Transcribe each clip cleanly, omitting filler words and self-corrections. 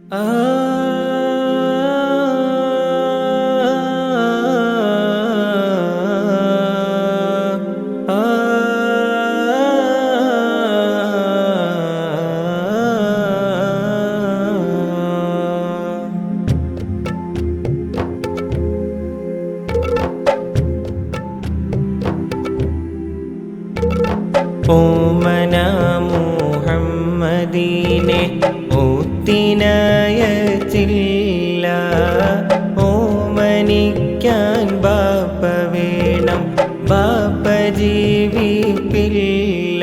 ഓമന മുഹമ്മദീനെ ഒത്തിനയച്ചില്ല, ഓമനിക്കാൻ ബാപ്പ വേണം, ബാപ്പ ജീവിപ്പില്ല.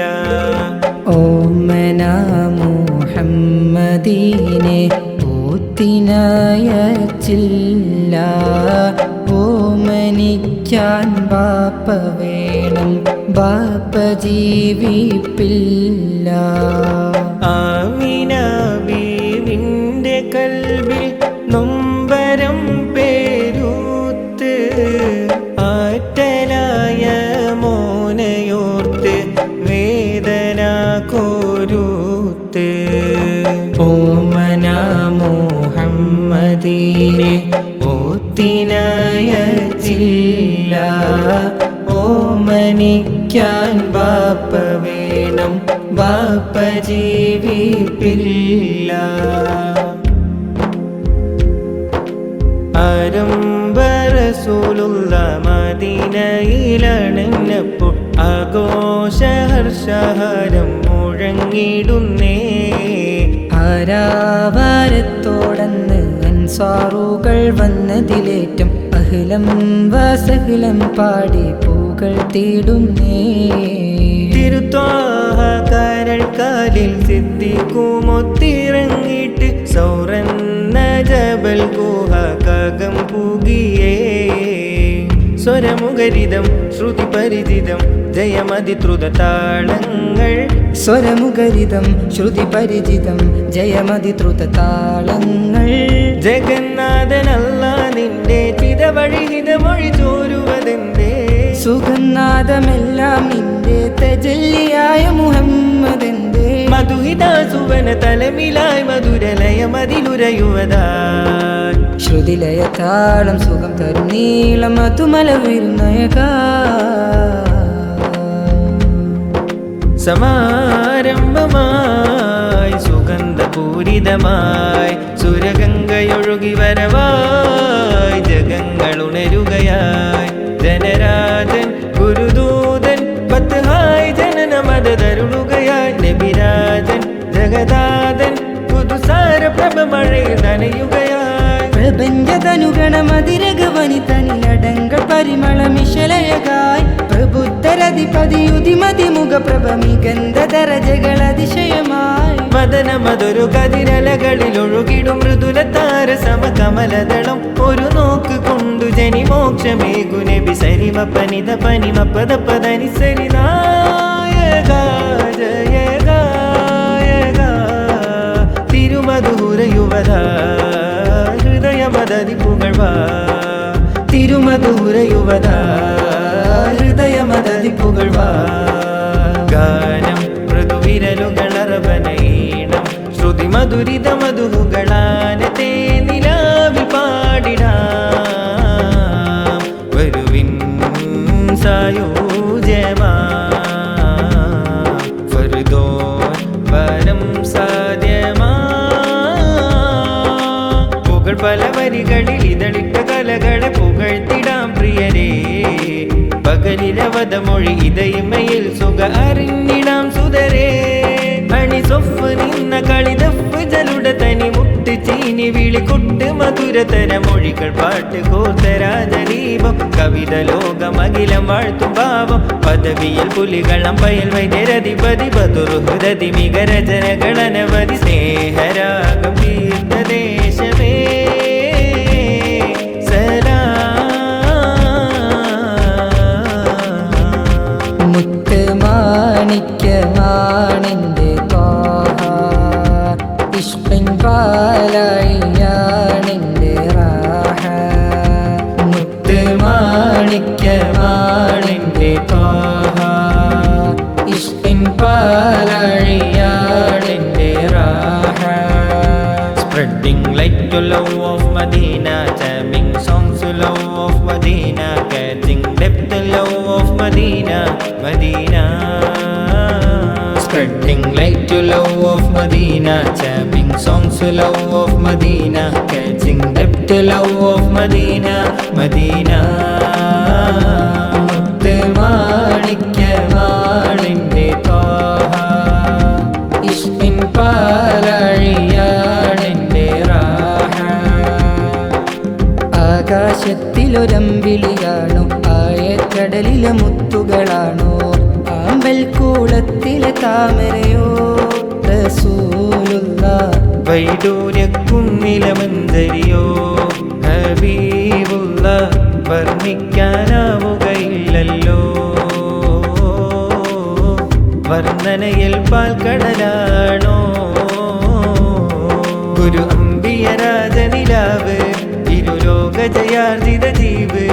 ഓമന മുഹമ്മദീനെ ഒത്തിനയച്ചില്ല, ഓമനിക്കാൻ ബാപ്പ വേണം, ബാപ്പ ജീവിപ്പില്ല. ആമിന ബീവിന്റെ കൽബിൽ നൊമ്പരം പേരൂത്ത്, ആറ്റലായ മോനയോർത്ത് വേദന കോരൂത്ത്. ഓമന മുഹമ്മദീനെ ഒത്തിനയച്ചില്ല, ഓമനിക്കാൻ ബാപ്പ വേണം, ബാപ്പ ജീവിപ്പില്ല. ആരംഭ റസൂലുള്ള മദീനയിലണഞ്ഞപ്പോൾ ആഘോഷഹർഷഹാരം മുഴങ്ങിടുന്നേ. ആരാവാരത്തോടന്ന് അൻസാറുകൾ വന്നതിലേറ്റം അഹ്ലം വസഹ്ലം പാടി പൂകൾ തേടുന്നേ. തിരുത്വാഹ കരൾക്കാലിൽ സിദ്ദീഖുമൊത്തിറങ്ങിയിട്ട് സൗറന്ന ജബൽ ഗുഹ കകം പുകിയേ. സ്വരമുഖരിതം ശ്രുതി പരിചിതം ജയമതിദ്രുത താളങ്ങൾ, സ്വരമുഖരിതം ശ്രുതി പരിചിതം ജയമതിദ്രുത താളങ്ങൾ. ജഗന്നാഥനല്ല നിന്റെ ചിതവഴിഹിതമൊഴി ചോരുവതെന്തേ, സുഗന്നാഥമെല്ലാം നിന്റെ തജല്ലിയായ മുഹമ്മദെന്തേ. മധുഹിത സുവന തലമിലായി മധുരലയമതിലുരയുവതായി, ശ്രുതിലയ താളം സുഖം തരും നീളം അതുമലവിരുന്നയക. സമാരംഭമായി സുഗന്ധപൂരിതമായി സുരഗംഗയൊഴുകി വരവായി ജഗങ്ങളുണരുകയായി. ജനരാജൻ ഗുരുദൂതൻ പത്ഹായി ജനന മദതരുളുകയായി. നബിരാജൻ ജഗദാതൻ പുതുസാര പ്രഭ മഴയിൽ നനയുകയായി. പ്രപഞ്ചതനുഗണമതിരകവനി തന്നിലടങ്കൾ പരിമളമിശലയകായി. പ്രബുദ്ധരധിപതിയുതിമതിമുഖ പ്രഭമിഗന്ധതരജകൾ അതിശയമായി. മദനമതൊരു കതിരലകളിൽ ഒഴുകിടും മൃദുല താര സമകമലദളം. ഒരു നോക്ക് കൊണ്ടു ജനി മോക്ഷമേകു നബി സരിമ പനിത പനിമ പദ പദനി സരിനായക ജയ ഗായക. തിരുമധുരയുവത ഹൃദയ മദതി പുകഴ്വാ, തിരുമധുരയുവത ഹൃദയ മദതി പുകഴ്വാ. ഗാനം മൃദുവിരലുകളറവനീണം ശ്രുതി മധുരിത മധുകളാനത്തെ നിലാവിൽ പാടിടാം. വരുവിൻ സായോജ്യമാ ഫർദോ വരം സാധ്യമാ. പുകൾ പല വരികളിൽ ഇതളിട്ട കലകളെ പുകഴ്ത്തിടാം പ്രിയരേ. പകലിരവതമൊഴി ഇതയമയിൽ സുഖ അറിഞ്ഞിടാം സുതരേ. അണി സൊഫ് നിന്ന കളിതഫ് ജലുട തനി മുട്ട് ചീനി വിളികൊട്ട് മധുരതര മൊഴികൾ പാട്ട് കോർത്തരാജദീപം. കവിത ലോകമഖിലം വാഴ്ത്തും ഭാവം പദവിയിൽ പുലികളം പയൽ വൈദ്യരധിപതി ബദുർഹൃദതി മികരചനകളനവധി. സ്നേഹരാഗം തീർത്ഥദേശമേ മാണിക്യമാണിൻ്റെ ത്വാഹ, ഇഷ്കിൻ പാലയാണിൻ്റെ റാഹ. മുത്ത് മാണിക്യമാണിൻ്റെ Thwaha, ഇഷ്കിൻ പാലയാണിൻ്റെ Raha. Spreading light to love of Medina, jamming songs to love of Medina, catching depth to love of Medina, Medina. Spreading light to love of Medina, jamming songs to love of Medina, catching depth to love of Medina, Medina. മുത്ത് മാണിക്യമാണിൻ്റെ ത്വാഹ, ഇഷ്കിൻ പാലഴിയാണെൻ്റെ റാഹ. ആകാശത്തിലൊരമ്പിളിയാണോ, ആയക്കടലിലെ മുത്തുകളാണോ, ആമ്പൽ കൂളത്തിലെ താമരയോ റസൂലുള്ളാഹ്. വൈഡൂര്യക്കുന്നിലെ മഞ്ചരിയോ ഹബീബുള്ള, വർണ്ണിക്കാനാവുകയില്ലല്ലോ. വർണ്ണനയിൽ പാൽക്കടലാണോ ഗുരു അംബിയ രാജനിലാവ്, ഇരുലോക ജയാർജിത ജീവ്.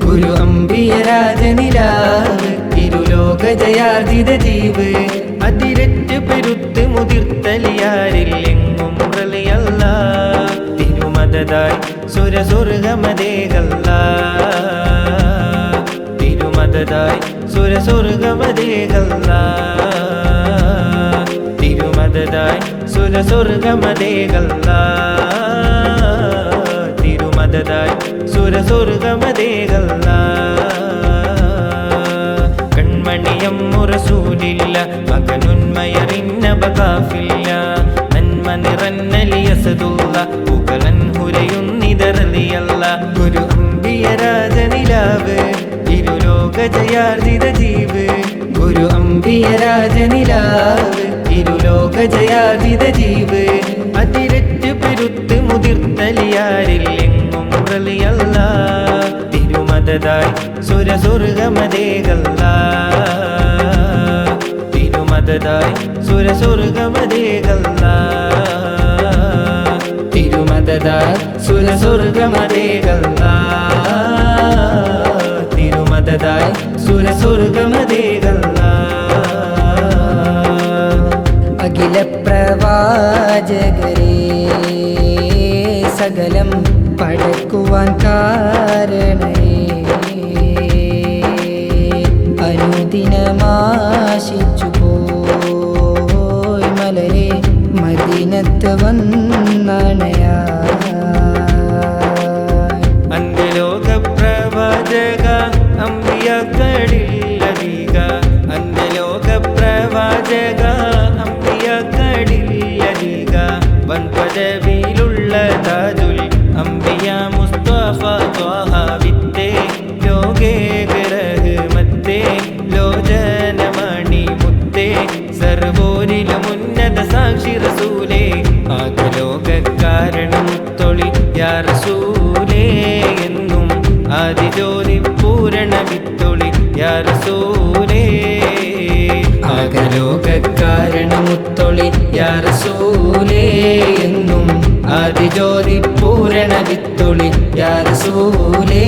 ഗുരു അംബിയ രാജനിലാവ്, ഇരുലോക ജയാർജിത ജീവ്. അതിരറ്റ് പെരുത്ത് മുതിർത്തലിയാരിൽ എങ്ങും റളിയല്ല, തിരുമദതായി സുരസ്വർഗമതേകല്ല, തിരുമദതായി സുരസ്വർഗമതേകല്ല, തിരുമദതായി സുരസ്വർഗമതേകല്ല, തിരുമദതായി സുരസ്വർഗമതേകല്ല. കൺമണിയം റസൂലില്ല, മകനുന്മയറിന്നബകാഫില്ല, നന്മ നിറന്നലിയസദുള്ള, പുകളൻ ഹുരയുന്നിതറലിയല്ല. ഗുരു അംബിയ രാജനിലാവ്, ഇരുലോക ജയാർജിത ജീവ്. ഗുരു അംബിയ രാജനിലാവ്, ഇരുലോക ജയാർജിത ജീവ്. അതിരറ്റ് പെരുത്ത് മുതിർത്തലിയാരിൽ എങ്ങും റളിയല്ല, തിരുമദതായി സുരസ്വർഗമതേകല്ല, തിരുമദതായി സുരസ്വർഗമതേകല്ല, തിരുമദതായി സുരസ്വർഗമതേകല്ല, തിരുമദതായി സുരസ്വർഗമതേകല്ല. അഖില പ്രവാചകരേ, സകലം പടക്കുവാൻ കാരണേ, അനുദിനമാശിച്ചു പോയി മലരെ മദീനത്ത് വന്നണയാ. അന്ത്യലോക പ്രവാചക അമ്പിയാക്കളില്ലധിക, അന്ത്യലോക പ്രവാചക അമ്പിയാക്കളില്ലധിക. വൻ പദവിയിലുള്ള താജുൽ അംബിയ മുസ്തഫ ത്വാഹ വിത്തേ, ലോകേ റഹ്മത്തേ, ലോചനമണി മുത്തേ, സർവോരിലും ഉന്നത സാക്ഷി റസൂലേ. ആകലോകക്കാരണം തൊളി യാ റസൂലേ, എന്നും ആദിജ്യോതി പൂരണ വിത്തൊളി യാ റസൂലേ. ആകലോകക്കാരണമുത്തൊളി യാ റസൂലേ, എന്നും ആദിജ്യോതി പൂരണ വിത്തൊളി യാ റസൂലേ.